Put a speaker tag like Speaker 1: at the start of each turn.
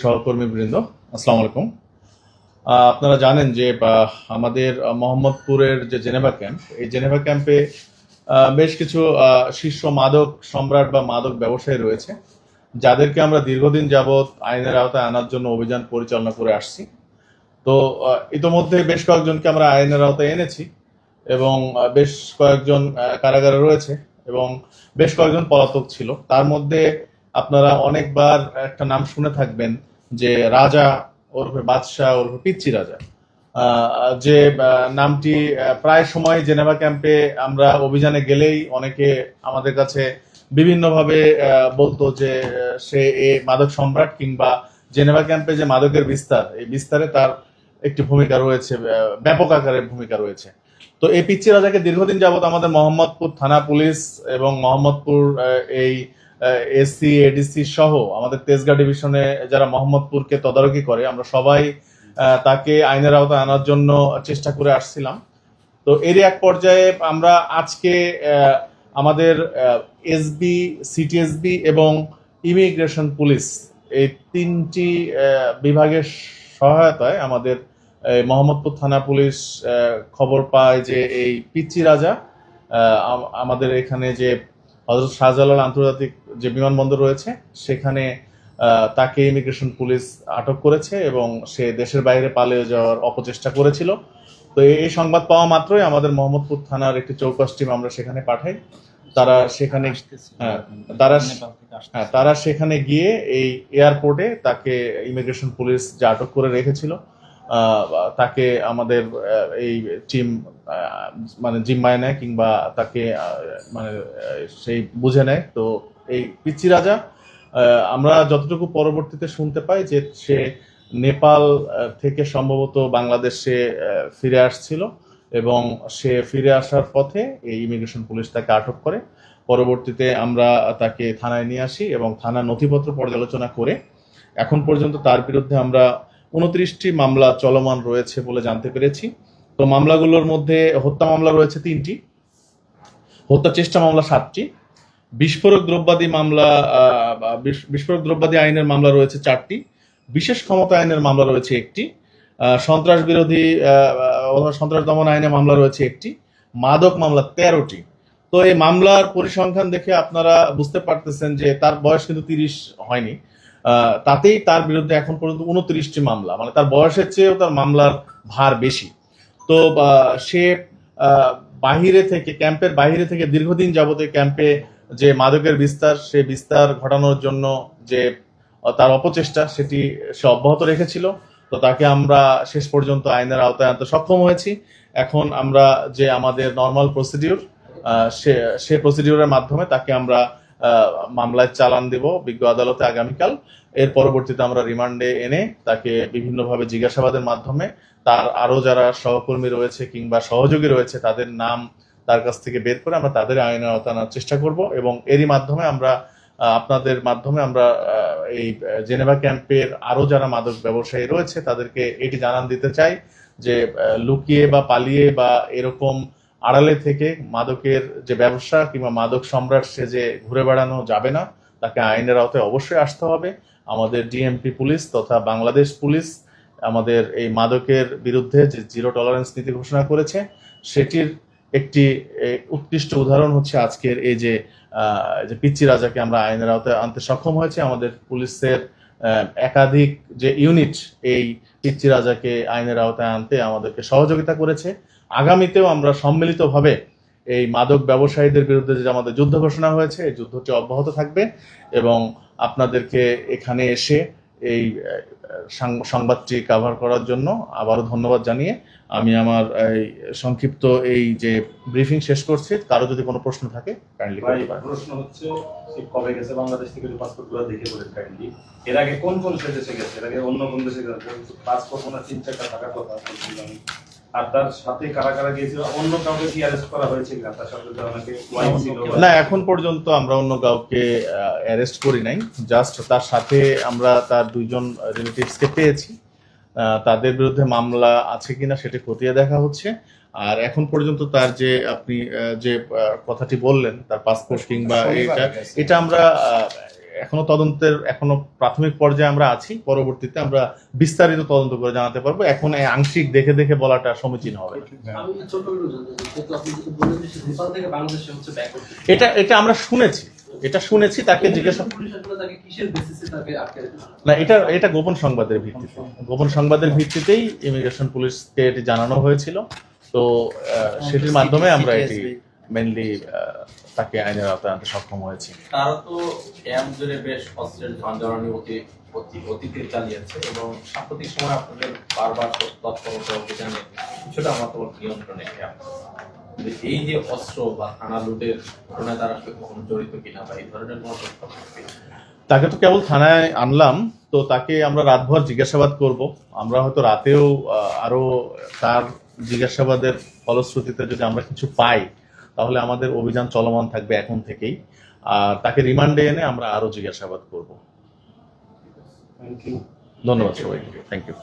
Speaker 1: সহকর্মীবৃন্দ, আসসালামু আলাইকুম। আপনারা জানেন যে আমাদের মোহাম্মদপুরের যে জেনেভা ক্যাম্প, এই জেনেভা ক্যাম্পে বেশ কিছু শীর্ষ মাদক সম্রাট বা মাদক ব্যবসায়ী রয়েছে, যাদেরকে আমরা দীর্ঘদিন যাবৎ আইনের আওতায় আনার জন্য অভিযান পরিচালনা করে আসছি। তো ইতোমধ্যে বেশ কয়েকজনকে আমরা আইনের আওতায় এনেছি এবং বেশ কয়েকজন কারাগারে রয়েছে এবং বেশ কয়েকজন পলাতক ছিল। তার মধ্যে আপনারা অনেকবার একটা নাম শুনে থাকবেন যে রাজা ওরফে বাদশাহ ওরফে পিচ্চি রাজা, যে নামটি প্রায় সময় জেনেভা ক্যাম্পে আমরা অভিযানে গেলেই অনেকে আমাদের কাছে বিভিন্নভাবে বলতো যে সে এ মাদক সম্রাট কিংবা জেনেভা ক্যাম্পে যে মাদকের বিস্তার, এই বিস্তারে তার একটি ভূমিকা রয়েছে, ব্যাপক আকারের ভূমিকা রয়েছে। তো এই পিচ্চি রাজাকে দীর্ঘদিন যাবত আমাদের মোহাম্মদপুর থানা পুলিশ এবং মোহাম্মদপুর এই এসসি এডিসি সহ আমাদের তেজগাঁ ডিভিশনে যারা মোহাম্মদপুরকে তদারকি করে, আমরা সবাই তাকে আইনের আওতায় আনার জন্য চেষ্টা করে আসছিলাম। তো এরই এক পর্যায়ে আমরা আজকে আমাদের এসবি, সিটিএসবি এবং ইমিগ্রেশন পুলিশ, এই তিনটি বিভাগের সহায়তায় আমাদের মোহাম্মদপুর থানা পুলিশ খবর পায় যে এই পিচ্চি রাজা আমাদের এখানে যে হযরত শাহজালাল আন্তর্জাতিক যে বিমানবন্দর রয়েছে সেখানে তাকে ইমিগ্রেশন পুলিশ আটক করেছে এবং সে দেশের বাইরে পালিয়ে যাওয়ার অপচেষ্টা করেছিল। তো এই সংবাদ পাওয়া মাত্রই আমাদের মোহাম্মদপুর থানার একটি চৌকস টিম আমরা সেখানে পাঠাই। তারা সেখানে তারা সেখানে গিয়ে এই এয়ারপোর্টে তাকে ইমিগ্রেশন পুলিশ যে আটক করে রেখেছিল তাকে আমাদের এই টিম মানে জিম্মায় নেয় কিংবা তাকে মানে সেই বুঝে নেয়। তো এই পিচ্চি রাজা, আমরা যতটুকু পরবর্তীতে শুনতে পাই যে সে নেপাল থেকে সম্ভবত বাংলাদেশে ফিরে আসছিল এবং সে ফিরে আসার পথে এই ইমিগ্রেশন পুলিশ তাকে আটক করে। পরবর্তীতে আমরা তাকে থানায় নিয়ে আসি এবং থানা নথিপত্র পর্যালোচনা করে এখন পর্যন্ত তার বিরুদ্ধে আমরা 29টি মামলা চলমান রয়েছে বলে জানতে পেরেছি। তো মামলাগুলোর মধ্যে হত্যা মামলা রয়েছে 3টি, হত্যা চেষ্টা মামলা 7টি, বিস্ফোরক দ্রব্যাদি মামলা বিস্ফোরক দ্রব্যাদি আইনের মামলা রয়েছে 4টি, বিশেষ ক্ষমতা আইনের মামলা রয়েছে 1টি, সন্ত্রাস বিরোধী অথবা সন্ত্রাস দমন আইনে মামলা রয়েছে 1টি, মাদক মামলা 13টি। তো এই মামলার পরিসংখ্যান দেখে আপনারা বুঝতে পারতেছেন যে তার বয়স কিন্তু 30 হয়নি। তাতেই তার বিরুদ্ধে এখন পর্যন্ত 29টি মামলা, মানে তার বয়সের চেয়েও তার মামলার ভার বেশি। তো সে বাহিরে থেকে, ক্যাম্পের বাহিরে থেকে দীর্ঘদিন যাবত ক্যাম্পে যে মাদকের বিস্তার, সে বিস্তার ঘটানোর জন্য যে তার অপচেষ্টা সেটি সে অব্যাহত রেখেছিল। তো তাকে আমরা শেষ পর্যন্ত আইনের আওতায় আনতে সক্ষম হয়েছি। এখন আমরা যে আমাদের নর্মাল প্রসিডিউর, সে প্রসিডিউরের মাধ্যমে তাকে আমরা মামলায় চালান দেব বিজ্ঞ আদালতে আগামীকাল। এর পরবর্তীতে আমরা রিমান্ডে এনে তাকে বিভিন্নভাবে জিজ্ঞাসাবাদের মাধ্যমে তার আরো যারা সহকর্মী রয়েছে কিংবা সহযোগী রয়েছে তাদের নাম তার কাছ থেকে বের করে আমরা তাদের আইনের আওতায় আনার চেষ্টা করব এবং এরই মাধ্যমে আমরা আপনাদের মাধ্যমে আমরা এই জেনেভা ক্যাম্পের আরো যারা মাদক ব্যবসায়ী রয়েছে তাদেরকে এটি জানান দিতে চাই যে লুকিয়ে বা পালিয়ে বা এরকম আড়ালে থেকে মাদকের যে ব্যবসা কিংবা মাদক সম্রাট সেজে ঘুরে বেড়ানো যাবে না, তাকে আইনের আওতায় অবশ্যই আসতে হবে। আমাদের ডিএমপি পুলিশ তথা বাংলাদেশ পুলিশ আমাদের এই মাদকের বিরুদ্ধে যে জিরো টলারেন্স নীতি ঘোষণা করেছে সেটির একটি উৎকৃষ্ট উদাহরণ হচ্ছে আজকের এই যে পিচ্চি রাজাকে আমরা আইনের আওতায় আনতে সক্ষম হয়েছে। আমাদের পুলিশের একাধিক যে ইউনিট এই পিচ্চি রাজাকে আইনের আওতায় আনতে আমাদেরকে সহযোগিতা করেছে। আগামীতেও আমরা সম্মিলিতভাবে এই মাদক ব্যবসায়ীদের বিরুদ্ধে যে আমাদের যুদ্ধ ঘোষণা হয়েছে এই যুদ্ধটি অব্যাহত থাকবে এবং আপনাদেরকে এখানে এসে এই সংবাদটি কভার করার জন্য আবারও ধন্যবাদ জানিয়ে আমি আমার এই সংক্ষিপ্ত এই যে ব্রিফিং শেষ করছি। কারো যদি কোনো প্রশ্ন থাকে কাইন্ডলি করতে পারেন।
Speaker 2: প্রশ্ন হচ্ছে কবে গেছে বাংলাদেশ থেকে, পাসপোর্টগুলো দেখে বলেন কাইন্ডলি। এর আগে কোন কোন দেশে গেছে, এর আগে অন্য কোন দেশে গেছে? পাসপোর্ট ওনার 3-4টা থাকার কথা বলছিলাম। আর তার সাথে কারা কারা গিয়েছিল, অন্য কাউকে কি অ্যারেস্ট করা হয়েছে কিনা? তার সাথে অনেকে
Speaker 1: না, এখন পর্যন্ত আমরা অন্য কাউকে অ্যারেস্ট করি নাই। জাস্ট তার সাথে আমরা তার 2জন রিলেটিভসকে পেয়েছি। তাদের বিরুদ্ধে মামলা আছে কিনা সেটা খতিয়ে দেখা হচ্ছে। আর এখন পর্যন্ত তার যে আপনি যে কথাটি বললেন তার পাসপোর্ট কিংবা এটা আমরা এখনো প্রাথমিক পর্যায়ে আমরা আছি। পরবর্তীতে আমরা বিস্তারিত তদন্ত করে জানাতে পারবো। এখন এই আংশিক দেখে দেখে বলাটা সমীচীন হবে না।
Speaker 3: আমি ছোট করে জানতে চাই, যেহেতু আপনি যেটা বললেন যে নেপাল থেকে বাংলাদেশে হচ্ছে ব্যাক করতে,
Speaker 1: এটা আমরা শুনেছি তাকে জিজ্ঞাসা
Speaker 3: পুলিশ আসলে তাকে কিসের বেসিসে তাকে আটকে রেখেছে?
Speaker 1: না, এটা গোপন সংবাদের ভিত্তিতেই ইমিগ্রেশন পুলিশকে এটি জানানো হয়েছিল। তো সেটির মাধ্যমে আমরা এটি মেইনলি তাকে আইনের আওতায় আনতে সক্ষম হয়েছি।
Speaker 4: তারা তো ক্যাম্প জুড়ে বেশ অস্ত্রের ঝঞ্ঝারণী অতীতে চালিয়েছে এবং সাম্প্রতিক সময় আপনাদের বারবার তৎপরতা অভিযানে কিছুটা মতামত নিয়ন্ত্রণে ক্যাম্প। এই যে অস্ত্র বা থানা লুটের ঘটনায় তারা আসলে কখনো জড়িত কিনা বা এই ধরনের কোনো তথ্য পেয়েছে?
Speaker 1: তাকে তো কেবল থানায় আনলাম, তো তাকে আমরা রাতভর জিজ্ঞাসাবাদ করব। আমরা হয়তো রাতেও আরো তার জিজ্ঞাসাবাদের ফলশ্রুতিতে যদি আমরা কিছু পাই, তাহলে আমাদের অভিযান চলমান থাকবে এখন থেকেই। আর তাকে রিমান্ডে এনে আমরা আরো জিজ্ঞাসাবাদ করব।
Speaker 2: Thank you.
Speaker 1: ধন্যবাদ সবাইকে। Thank you.